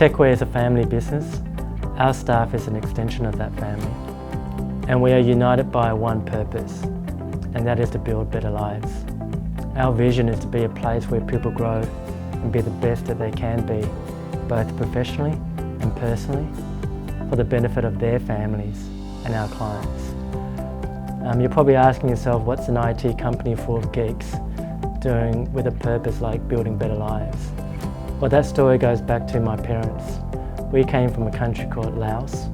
Techware is a family business. Our staff is an extension of that family. And we are united by one purpose, and that is to build better lives. Our vision is to be a place where people grow and be the best that they can be, both professionally and personally, for the benefit of their families and our clients. You're probably asking yourself, what's an IT company full of geeks doing with a purpose like building better lives? Well, that story goes back to my parents. We came from a country called Laos,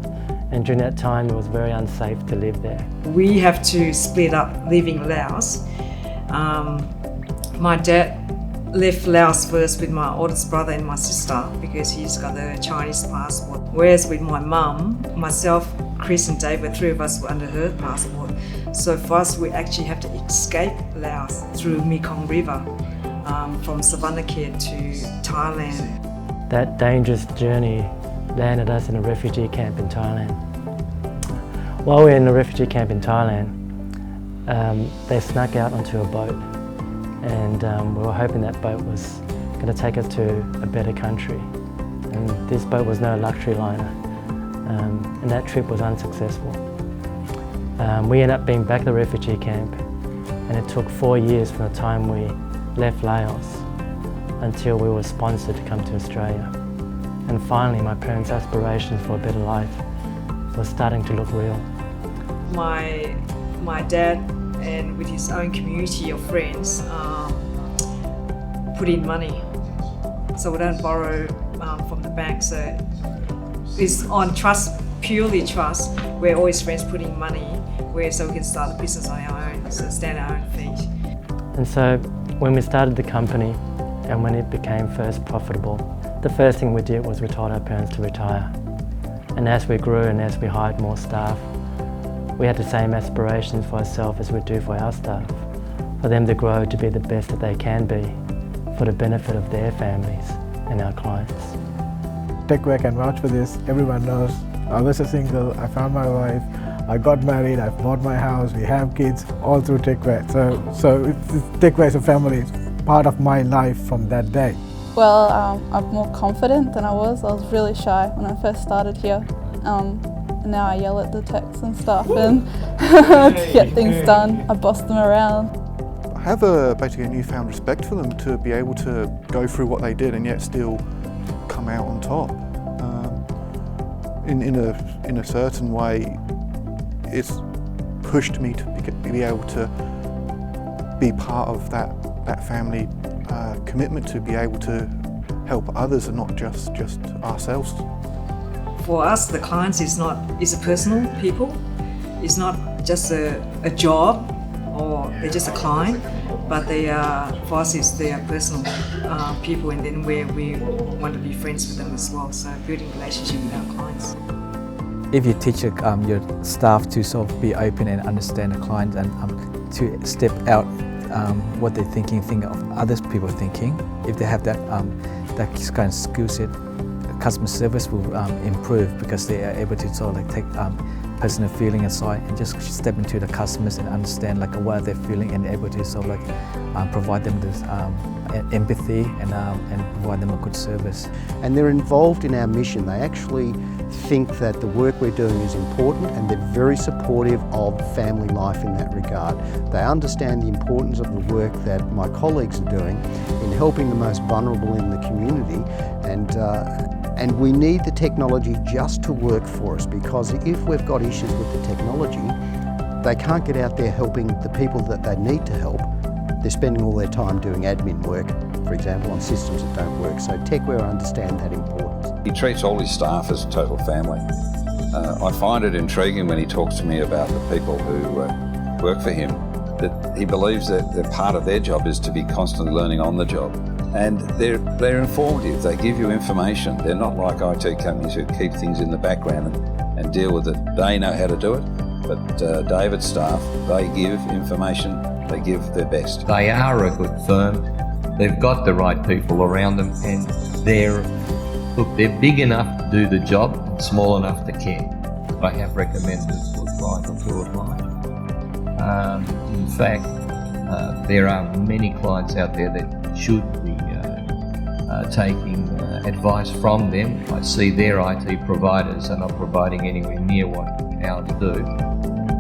and during that time it was very unsafe to live there. We have to split up living in Laos. My dad left Laos first with my oldest brother and my sister because he's got a Chinese passport. Whereas with my mum, myself, Chris and David, three of us were under her passport. So for us, we actually have to escape Laos through Mekong River from Savannakhet to Thailand. That dangerous journey landed us in a refugee camp in Thailand. While we were in the refugee camp in Thailand, they snuck out onto a boat, and we were hoping that boat was going to take us to a better country. And this boat was no luxury liner, and that trip was unsuccessful. We ended up being back at the refugee camp, and it took 4 years from the time we left Laos until we were sponsored to come to Australia. And finally, my parents' aspirations for a better life were starting to look real. My dad, and with his own community of friends, put in money. So we don't borrow from the bank. So it's on trust, purely trust, where all his friends put in money, so we can start the business on our own, so stand on our own feet. And so when we started the company and when it became first profitable, the first thing we did was we told our parents to retire. And as we grew and as we hired more staff, we had the same aspirations for ourselves as we do for our staff, for them to grow to be the best that they can be for the benefit of their families and our clients. Techware can vouch for this. Everyone knows I was a single, I found my wife, I got married, I bought my house, we have kids, all through Techware. So Techware is a family, it's part of my life from that day. Well, I'm more confident than I was. I was really shy when I first started here. And now I yell at the techs and stuff and to get things done. I boss them around. I have basically a newfound respect for them to be able to go through what they did and yet still come out on top. In a certain way, it's pushed me to be able to be part of that family commitment to be able to help others and not just ourselves. For us, the clients is a personal people. It's not just a job or they're just a client, but they are, for us, they are personal people, and then we want to be friends with them as well. So building relationship with our clients. If you teach your staff to sort of be open and understand the client and to step out what they're thinking, think of others people thinking, if they have that kind of skill set, customer service will improve because they are able to sort of like take personal feeling aside and just step into the customers and understand like what they're feeling and able to sort of like provide them this empathy and provide them a good service. And they're involved in our mission. They actually think that the work we're doing is important, and they're very supportive of family life in that regard. They understand the importance of the work that my colleagues are doing in helping the most vulnerable in the community, and we need the technology just to work for us, because if we've got issues with the technology, they can't get out there helping the people that they need to help. They're spending all their time doing admin work, for example, on systems that don't work. So Techware understand that importance. He treats all his staff as a total family. I find it intriguing when he talks to me about the people who work for him, that he believes that part of their job is to be constantly learning on the job. And they're informative, they give you information. They're not like IT companies who keep things in the background and deal with it. They know how to do it, but David's staff, they give information, they give their best. They are a good firm, they've got the right people around them, and they're big enough to do the job and small enough to care. I have recommended for a client or two of mine. In fact, there are many clients out there that should be taking advice from them. I see their IT providers are not providing anywhere near what ours do.